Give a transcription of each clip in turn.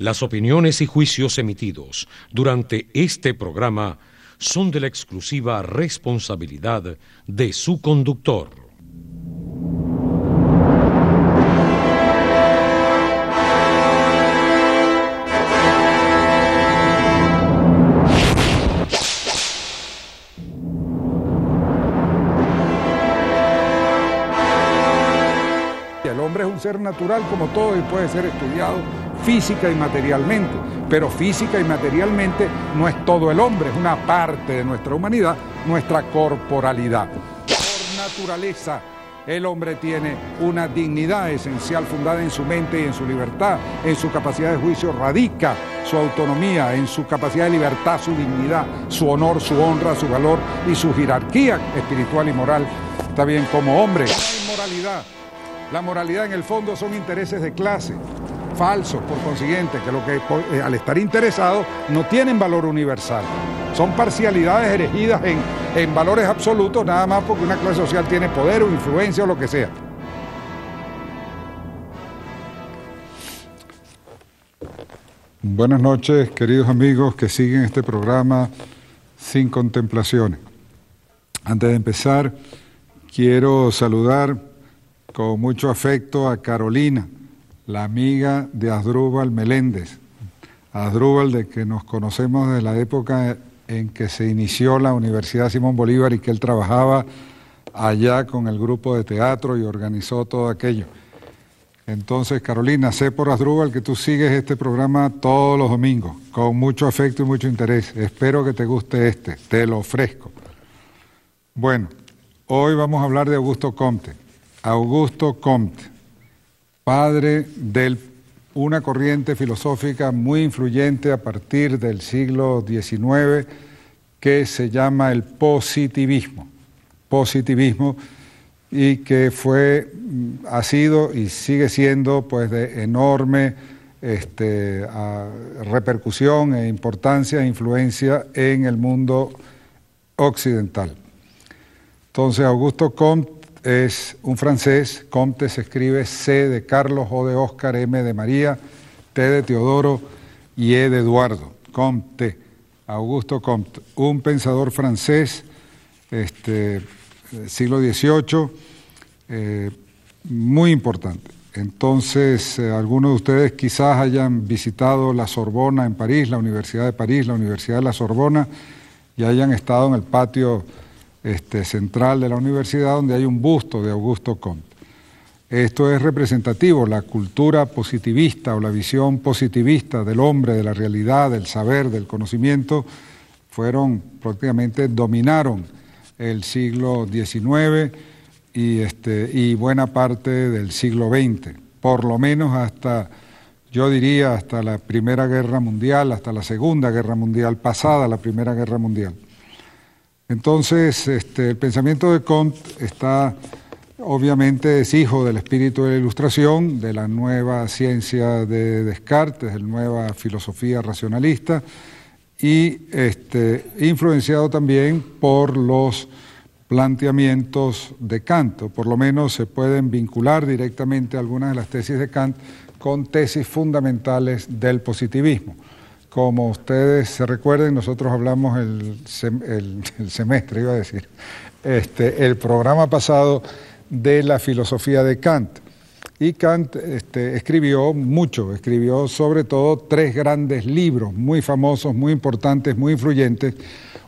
Las opiniones y juicios emitidos durante este programa son de la exclusiva responsabilidad de su conductor. El hombre es un ser natural como todo y puede ser estudiado física y materialmente, pero física y materialmente no es todo el hombre, es una parte de nuestra humanidad, nuestra corporalidad. Por naturaleza, el hombre tiene una dignidad esencial fundada en su mente y en su libertad, en su capacidad de juicio radica su autonomía, en su capacidad de libertad, su dignidad, su honor, su honra, su valor y su jerarquía espiritual y moral, está bien, como hombre. No hay moralidad. La moralidad en el fondo son intereses de clase, falsos por consiguiente, que lo que al estar interesados no tienen valor universal. Son parcialidades erigidas en valores absolutos nada más porque una clase social tiene poder o influencia o lo que sea. Buenas noches, queridos amigos que siguen este programa Sin Contemplaciones. Antes de empezar, quiero saludar con mucho afecto a Carolina, la amiga de Asdrúbal Meléndez. Asdrúbal, de que nos conocemos desde la época en que se inició la Universidad Simón Bolívar y que él trabajaba allá con el grupo de teatro y organizó todo aquello. Entonces, Carolina, sé por Asdrúbal que tú sigues este programa todos los domingos, con mucho afecto y mucho interés. Espero que te guste te lo ofrezco. Bueno, hoy vamos a hablar de Augusto Comte. Augusto Comte, padre de una corriente filosófica muy influyente a partir del siglo XIX que se llama el positivismo. Positivismo y que ha sido y sigue siendo pues de enorme repercusión e importancia e influencia en el mundo occidental. Entonces, Augusto Comte es un francés. Comte se escribe C de Carlos, O de Oscar, M de María, T de Teodoro y E de Eduardo. Comte, Augusto Comte, un pensador francés, siglo XVIII, muy importante. Entonces, algunos de ustedes quizás hayan visitado la Sorbona en París, la Universidad de París, la Universidad de la Sorbona, y hayan estado en el patio central de la universidad, donde hay un busto de Augusto Comte. Esto es representativo. La cultura positivista o la visión positivista del hombre, de la realidad, del saber, del conocimiento, prácticamente dominaron el siglo XIX y buena parte del siglo XX, por lo menos hasta, yo diría, hasta la Primera Guerra Mundial, hasta la Segunda Guerra Mundial, pasada la Primera Guerra Mundial. Entonces, el pensamiento de Comte obviamente es hijo del espíritu de la Ilustración, de la nueva ciencia de Descartes, de la nueva filosofía racionalista, y influenciado también por los planteamientos de Kant, o por lo menos se pueden vincular directamente algunas de las tesis de Kant con tesis fundamentales del positivismo. Como ustedes se recuerden, nosotros hablamos el semestre, iba a decir, el programa pasado de la filosofía de Kant. Y Kant escribió mucho, escribió sobre todo 3 grandes libros muy famosos, muy importantes, muy influyentes.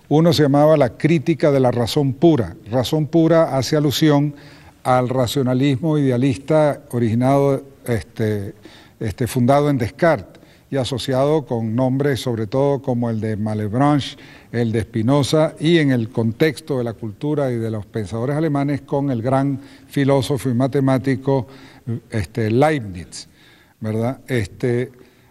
Uno se llamaba La crítica de la razón pura. Razón pura hace alusión al racionalismo idealista originado, fundado en Descartes, y asociado con nombres sobre todo como el de Malebranche, el de Spinoza, y en el contexto de la cultura y de los pensadores alemanes con el gran filósofo y matemático Leibniz, ¿verdad?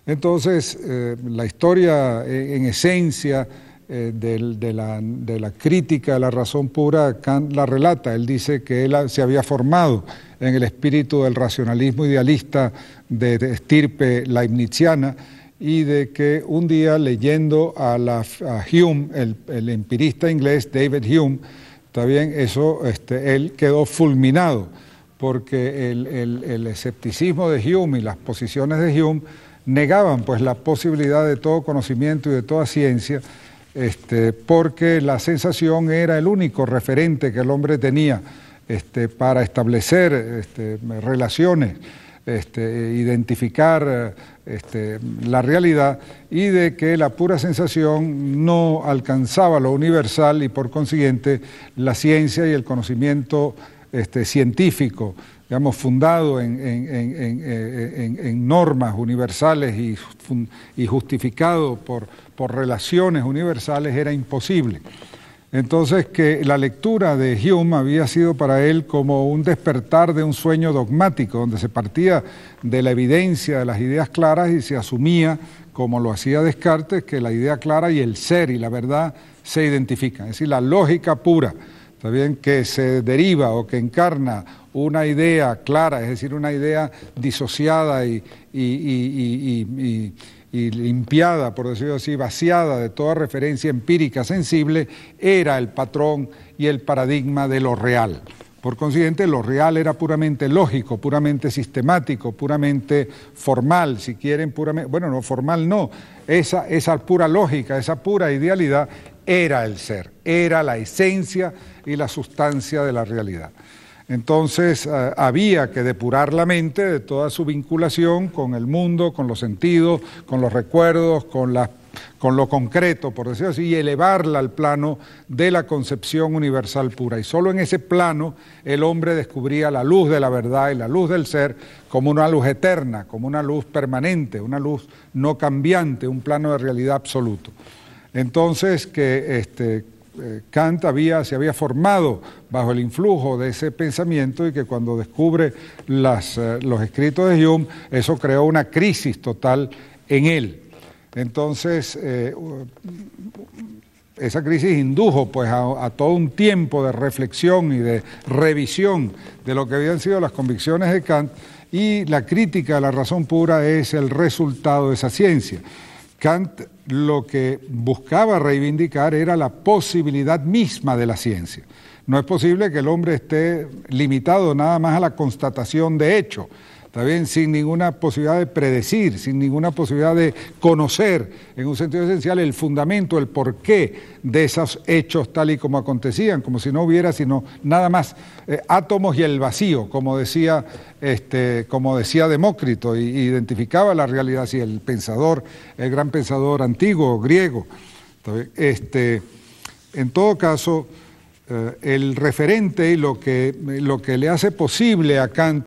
Entonces, la historia en esencia de la crítica de la razón pura, Kant la relata. Él dice que él se había formado en el espíritu del racionalismo idealista de estirpe leibniziana, y de que un día leyendo a Hume, el empirista inglés David Hume, está bien, él quedó fulminado, porque el escepticismo de Hume y las posiciones de Hume negaban pues la posibilidad de todo conocimiento y de toda ciencia, porque la sensación era el único referente que el hombre tenía para establecer relaciones, identificar la realidad, y de que la pura sensación no alcanzaba lo universal y por consiguiente la ciencia y el conocimiento científico, digamos, fundado en normas universales y justificado por relaciones universales, era imposible. Entonces, que la lectura de Hume había sido para él como un despertar de un sueño dogmático, donde se partía de la evidencia de las ideas claras y se asumía, como lo hacía Descartes, que la idea clara y el ser y la verdad se identifican. Es decir, la lógica pura, ¿está bien?, que se deriva o que encarna una idea clara, es decir, una idea disociada y limpiada, por decirlo así, vaciada de toda referencia empírica sensible, era el patrón y el paradigma de lo real. Por consiguiente, lo real era puramente lógico, puramente sistemático, puramente formal, si quieren, puramente, bueno, no formal no, esa pura lógica, esa pura idealidad era el ser, era la esencia y la sustancia de la realidad. Entonces había que depurar la mente de toda su vinculación con el mundo, con los sentidos, con los recuerdos, con lo concreto, por decirlo así, y elevarla al plano de la concepción universal pura. Y solo en ese plano el hombre descubría la luz de la verdad y la luz del ser como una luz eterna, como una luz permanente, una luz no cambiante, un plano de realidad absoluto. Entonces que Kant se había formado bajo el influjo de ese pensamiento, y que cuando descubre los escritos de Hume, eso creó una crisis total en él. Entonces, esa crisis indujo pues a todo un tiempo de reflexión y de revisión de lo que habían sido las convicciones de Kant, y la crítica a la razón pura es el resultado de esa ciencia. Kant lo que buscaba reivindicar era la posibilidad misma de la ciencia. No es posible que el hombre esté limitado nada más a la constatación de hecho, ¿está bien?, sin ninguna posibilidad de predecir, sin ninguna posibilidad de conocer, en un sentido esencial, el fundamento, el porqué de esos hechos tal y como acontecían, como si no hubiera sino nada más átomos y el vacío, como decía Demócrito, y identificaba la realidad así, el gran pensador antiguo, griego. En todo caso, el referente y lo que le hace posible a Kant